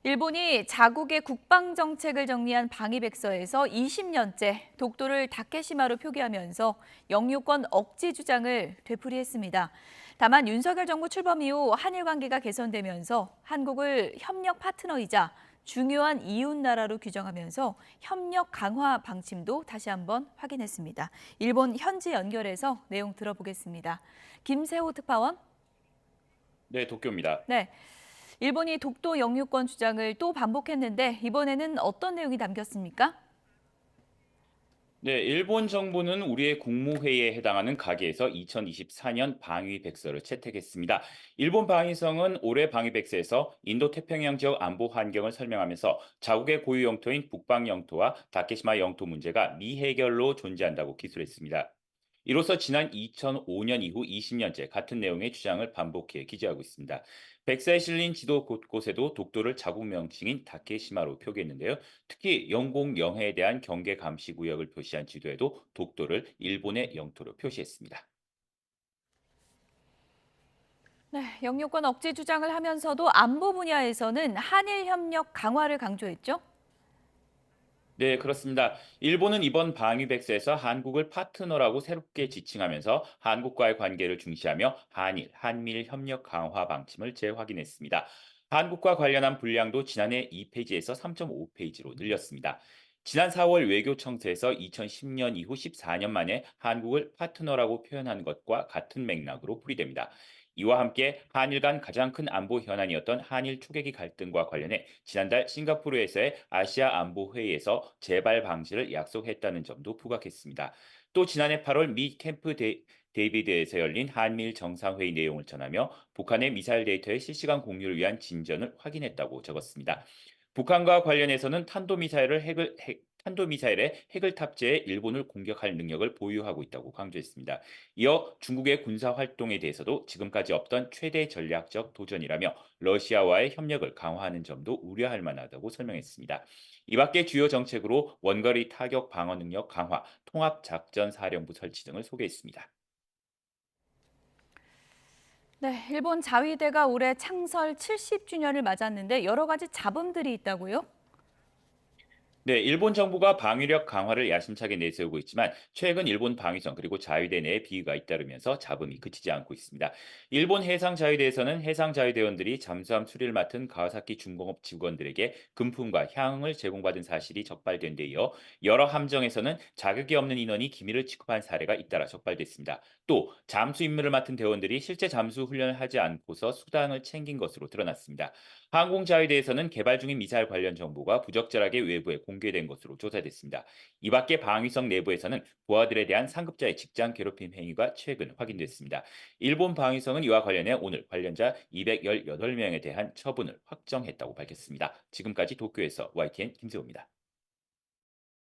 일본이 자국의 국방 정책을 정리한 방위백서에서 20년째 독도를 다케시마로 표기하면서 영유권 억지 주장을 되풀이했습니다. 다만 윤석열 정부 출범 이후 한일 관계가 개선되면서 한국을 협력 파트너이자 중요한 이웃 나라로 규정하면서 협력 강화 방침도 다시 한번 확인했습니다. 일본 현지 연결해서 내용 들어보겠습니다. 김세호 특파원. 네, 도쿄입니다. 네. 일본이 독도 영유권 주장을 또 반복했는데 이번에는 어떤 내용이 담겼습니까? 네, 일본 정부는 우리의 국무회의에 해당하는 가계에서 2024년 방위백서를 채택했습니다. 일본 방위성은 올해 방위백서에서 인도태평양 지역 안보 환경을 설명하면서 자국의 고유 영토인 북방 영토와 다케시마 영토 문제가 미해결로 존재한다고 기술했습니다. 이로써 지난 2005년 이후 20년째 같은 내용의 주장을 반복해 기재하고 있습니다. 백사에 실린 지도 곳곳에도 독도를 자국 명칭인 다케시마로 표기했는데요. 특히 영공 영해에 대한 경계 감시 구역을 표시한 지도에도 독도를 일본의 영토로 표시했습니다. 네, 영유권 억지 주장을 하면서도 안보 분야에서는 한일 협력 강화를 강조했죠. 네, 그렇습니다. 일본은 이번 방위백서에서 한국을 파트너라고 새롭게 지칭하면서 한국과의 관계를 중시하며 한일 협력 강화 방침을 재확인했습니다. 한국과 관련한 분량도 지난해 2페이지에서 3.5페이지로 늘렸습니다. 지난 4월 외교청사에서 2010년 이후 14년 만에 한국을 파트너라고 표현한 것과 같은 맥락으로 풀이됩니다. 이와 함께 한일 간 가장 큰 안보 현안이었던 한일 초계기 갈등과 관련해 지난달 싱가포르에서의 아시아 안보 회의에서 재발 방지를 약속했다는 점도 부각했습니다. 또 지난해 8월 미 캠프 데이비드에서 열린 한미일 정상회의 내용을 전하며 북한의 미사일 데이터의 실시간 공유를 위한 진전을 확인했다고 적었습니다. 북한과 관련해서는 탄도미사일에 핵을 탑재해 일본을 공격할 능력을 보유하고 있다고 강조했습니다. 이어 중국의 군사 활동에 대해서도 지금까지 없던 최대 전략적 도전이라며 러시아와의 협력을 강화하는 점도 우려할 만하다고 설명했습니다. 이 밖에 주요 정책으로 원거리 타격 방어 능력 강화, 통합작전사령부 설치 등을 소개했습니다. 네, 일본 자위대가 올해 창설 70주년을 맞았는데 여러 가지 잡음들이 있다고요? 네, 일본 정부가 방위력 강화를 야심차게 내세우고 있지만 최근 일본 방위성 그리고 자위대 내에 비위가 잇따르면서 잡음이 그치지 않고 있습니다. 일본 해상자위대에서는 해상자위대원들이 잠수함 수리를 맡은 가와사키 중공업 직원들에게 금품과 향응을 제공받은 사실이 적발된 데 이어 여러 함정에서는 자격이 없는 인원이 기밀을 취급한 사례가 잇따라 적발됐습니다. 또 잠수 임무를 맡은 대원들이 실제 잠수 훈련을 하지 않고서 수당을 챙긴 것으로 드러났습니다. 항공자위대에서는 개발 중인 미사일 관련 정보가 부적절하게 외부에 공개된 것으로 조사됐습니다. 이 밖에 방위성 내부에서는 부하들에 대한 상급자의 직장 괴롭힘 행위가 최근 확인됐습니다. 일본 방위성은 이와 관련해 오늘 관련자 218명에 대한 처분을 확정했다고 밝혔습니다. 지금까지 도쿄에서 YTN 김세호입니다.